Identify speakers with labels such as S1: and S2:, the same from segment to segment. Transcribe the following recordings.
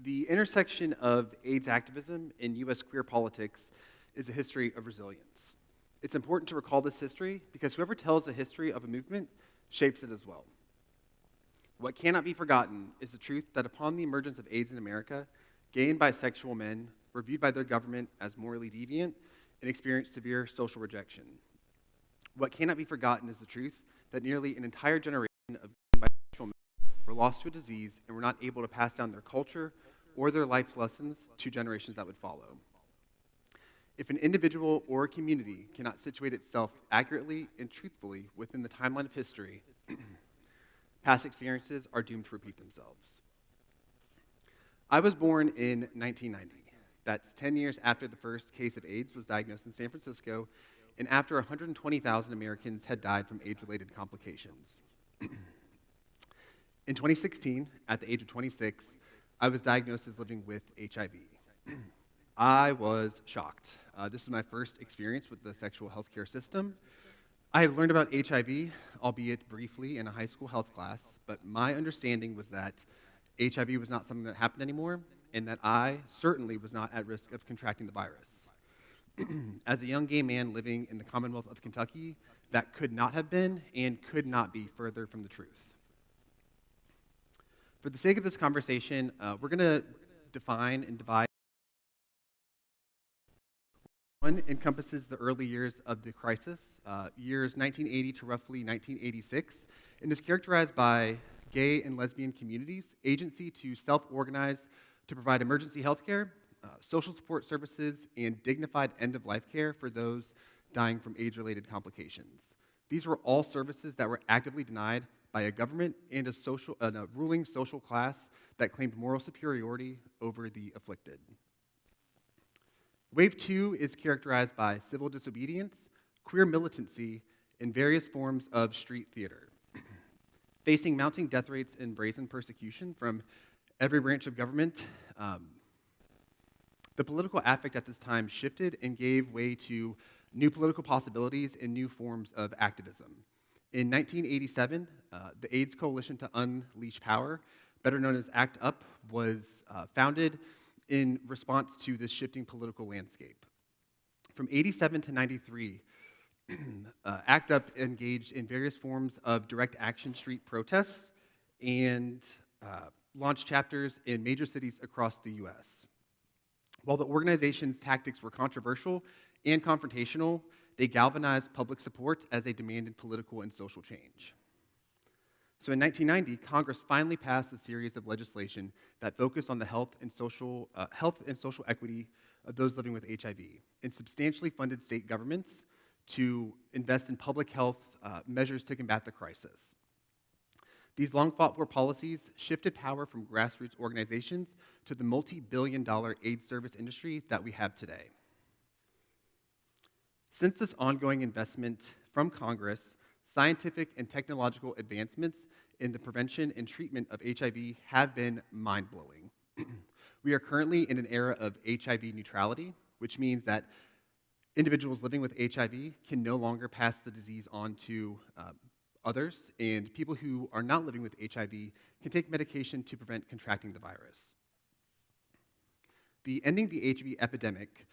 S1: The intersection of AIDS activism and U.S. queer politics is a history of resilience. It's important to recall this history because whoever tells the history of a movement shapes it as well. What cannot be forgotten is the truth that upon the emergence of AIDS in America, gay and bisexual men were viewed by their government as morally deviant and experienced severe social rejection. What cannot be forgotten is the truth that nearly an entire generation of gay and bisexual men were lost to a disease and were not able to pass down their culture or their life lessons to generations that would follow. If an individual or a community cannot situate itself accurately and truthfully within the timeline of history, past experiences are doomed to repeat themselves. I was born in 1990. That's 10 years after the first case of AIDS was diagnosed in San Francisco and after 120,000 Americans had died from AIDS-related complications. In 2016, at the age of 26, I was diagnosed as living with HIV. I was shocked. This was my first experience with the sexual healthcare system. I had learned about HIV, albeit briefly, in a high school health class, but my understanding was that HIV was not something that happened anymore, and that I certainly was not at risk of contracting the virus. As a young gay man living in the Commonwealth of Kentucky, that could not have been and could not be further from the truth. For the sake of this conversation, we're going to define and divide. One encompasses the early years of the crisis, years 1980 to roughly 1986, and is characterized by gay and lesbian communities' agency to self-organize to provide emergency health care, social support services, and dignified end-of-life care for those dying from AIDS-related complications. These were all services that were actively denied by a government and a ruling social class that claimed moral superiority over the afflicted. Wave 2 is characterized by civil disobedience, queer militancy, and various forms of street theater. Facing mounting death rates and brazen persecution from every branch of government, the political affect at this time shifted and gave way to new political possibilities and new forms of activism. In 1987, the AIDS Coalition to Unleash Power, better known as ACT UP, was founded in response to this shifting political landscape. From 87 to 93, ACT UP engaged in various forms of direct action street protests and launched chapters in major cities across the US. While the organization's tactics were controversial and confrontational, they galvanized public support as they demanded political and social change. So in 1990, Congress finally passed a series of legislation that focused on the health and social equity of those living with HIV, and substantially funded state governments to invest in public health measures to combat the crisis. These long-fought-for policies shifted power from grassroots organizations to the multi-billion-dollar AIDS service industry that we have today. Since this ongoing investment from Congress, scientific and technological advancements in the prevention and treatment of HIV have been mind-blowing. We are currently in an era of HIV neutrality, which means that individuals living with HIV can no longer pass the disease on to others, and people who are not living with HIV can take medication to prevent contracting the virus. The Ending the HIV Epidemic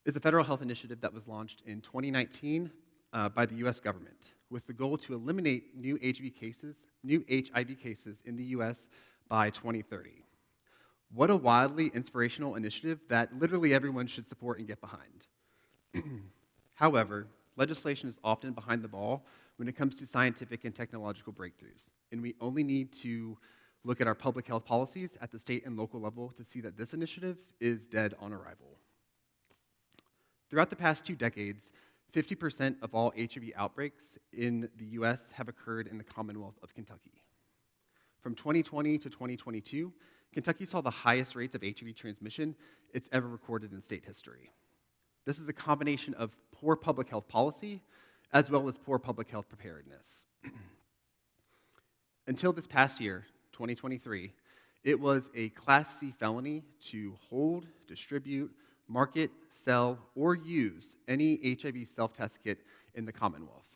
S1: is a federal health initiative that was launched in 2019 by the US government with the goal to eliminate new HIV cases in the US by 2030. What a wildly inspirational initiative that literally everyone should support and get behind. However, legislation is often behind the ball when it comes to scientific and technological breakthroughs, and we only need to look at our public health policies at the state and local level to see that this initiative is dead on arrival. Throughout the past 2 decades, 50% of all HIV outbreaks in the US have occurred in the Commonwealth of Kentucky. From 2020 to 2022, Kentucky saw the highest rates of HIV transmission it's ever recorded in state history. This is a combination of poor public health policy as well as poor public health preparedness. Until this past year, 2023, it was a Class C felony to hold, distribute, market, sell, or use any HIV self-test kit in the Commonwealth.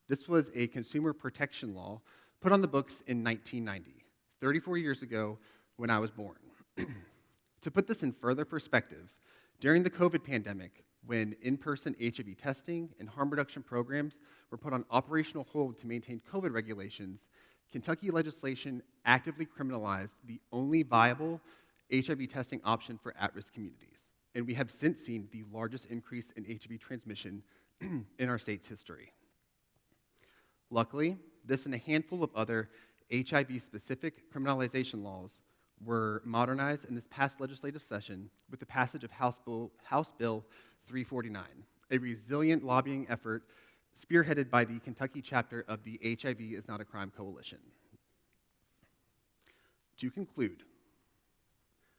S1: This was a consumer protection law put on the books in 1990, 34 years ago when I was born. To put this in further perspective, during the COVID pandemic, when in-person HIV testing and harm reduction programs were put on operational hold to maintain COVID regulations, Kentucky legislation actively criminalized the only viable HIV testing option for at-risk communities. And we have since seen the largest increase in HIV transmission in our state's history. Luckily, this and a handful of other HIV-specific criminalization laws were modernized in this past legislative session with the passage of House Bill 349, a resilient lobbying effort spearheaded by the Kentucky chapter of the HIV is Not a Crime Coalition. To conclude,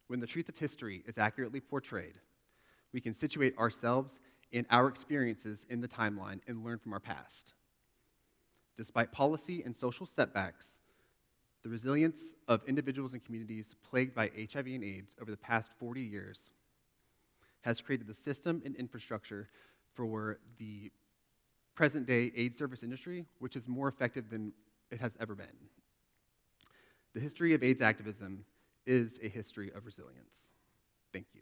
S1: when the truth of history is accurately portrayed, we can situate ourselves and our experiences in the timeline and learn from our past. Despite policy and social setbacks, the resilience of individuals and communities plagued by HIV and AIDS over the past 40 years has created the system and infrastructure for the present-day AIDS service industry, which is more effective than it has ever been. The history of AIDS activism is a history of resilience. Thank you.